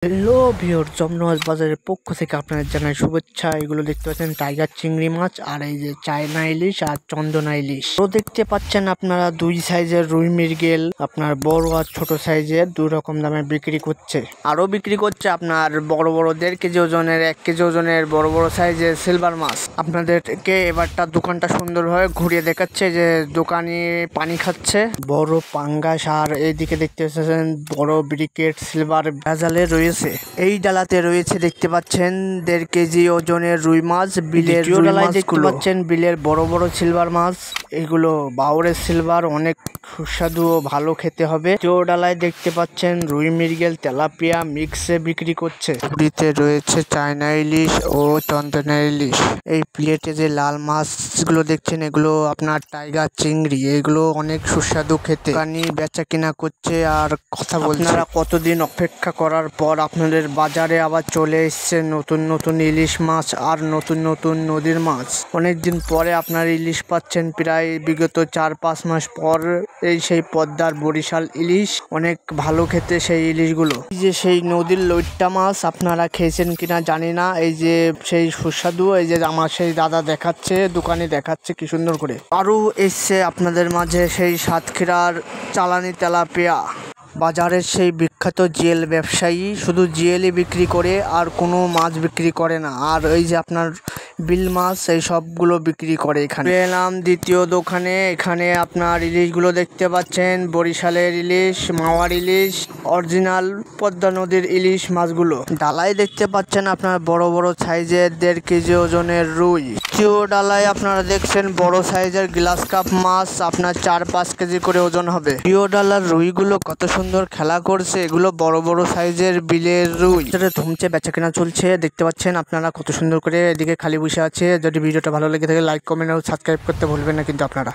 Hello viewer, জমনজ বাজারের পক্ষ থেকে আপনাদের জানাই শুভেচ্ছা। এগুলো দেখতে পাচ্ছেন টাইগার চিংড়ি মাছ, আর এই যে চায়না ইলিশ আর চন্দনা ইলিশ। তো দেখতে পাচ্ছেন আপনারা দুই সাইজের রুই মৃগেল, আপনার বড় আর ছোট সাইজের দুই রকম দামে বিক্রি করছে। আরো বিক্রি করছে আপনার বড় বড় 1.5 কেজি ওজনের, 1 কেজি ওজনের বড় বড় সাইজের সিলভার মাছ। আপনাদেরকে এবারটা দোকানটা সুন্দরভাবে ঘুরিয়ে দেখাচ্ছে যে দোকানি পানি খাচ্ছে। বড় পাঙ্গাস আর এইদিকে দেখতে পাচ্ছেন বড় ব্রিকেট সিলভার ভেজালে রয়েছে। এই ডালাতে রয়েছে দেখতে পাচ্ছেন 1.5 কেজি ওজনের রুই মাছ। বিলের রুই মাছ দেখতে পাচ্ছেন, বিলের বড় বড় সিলভার মাছ। এগুলো বাউরের সিলভার, অনেক সুস্বাদু ও ভালো খেতে হবে। ডালায় দেখতে পাচ্ছেন রুই মৃগেল তেলাপিয়া মিক্সে বিক্রি করছে। পুরিতে রয়েছে চায়না ইলিশ ও চন্দনা ইলিশ। এই প্লেটে যে লাল মাছগুলো দেখছেন এগুলো আপনার টাইগার চিংড়ি। এগুলো অনেক সুস্বাদু খেতে। দোকানি বেচা কিনা করছে আর কথা বলছে। আপনারা কতদিন অপেক্ষা করার পর আপনাদের বাজারে আবার চলে এসছে নতুন নতুন ইলিশ মাছ আর নতুন নতুন নদীর মাছ। অনেকদিন পরে আপনার ইলিশ পাচ্ছেন, প্রায় বিগত 4-5 মাস পর। এই সেই পদ্মার বরিশাল ইলিশ, অনেক ভালো খেতে সেই ইলিশগুলো। এই যে সেই নদীর লইট্টা মাছ, আপনারা খেয়েছেন কিনা জানি না। এই যে সেই সুস্বাদু, এই যে আমার সেই দাদা দেখাচ্ছে, দোকানে দেখাচ্ছে কি সুন্দর করে। আরও এসছে আপনাদের মাঝে সেই সাতক্ষীরার চালানি তেলাপিয়া। বাজারের সেই বিখ্যাত জিএল ব্যবসায়ী শুধু জিএলই বিক্রি করে আর কোনো মাছ বিক্রি করে না। আর এই যে আপনার বিল মাছ, এই সবগুলো বিক্রি করে এখানে। এলাম দ্বিতীয় দোকানে। এখানে আপনার ইলিশগুলো দেখতে পাচ্ছেন, বরিশালের ইলিশ, মাওয়ার ইলিশ, অরিজিনাল পদ্মা নদীর ইলিশ মাছগুলো। ডালায় দেখতে পাচ্ছেন আপনার বড় বড় সাইজের 1.5 কেজি ওজনের রুই। ডালায় আপনারা দেখছেন বড় সাইজের গ্লাস কাপ মাছ, আপনার 4-5 কেজি করে ওজন হবে। ডালার রুইগুলো কত সুন্দর খেলা করছে। এগুলো বড় বড় সাইজের বিলের রুই। ধুমছে, বেচা কেনা চলছে। দেখতে পাচ্ছেন আপনারা কত সুন্দর করে। এদিকে খালি বসে আছে। যদি ভিডিওটা ভালো লেগে থাকে লাইক, কমেন্ট ও সাবস্ক্রাইব করতে ভুলবেন না কিন্তু আপনারা।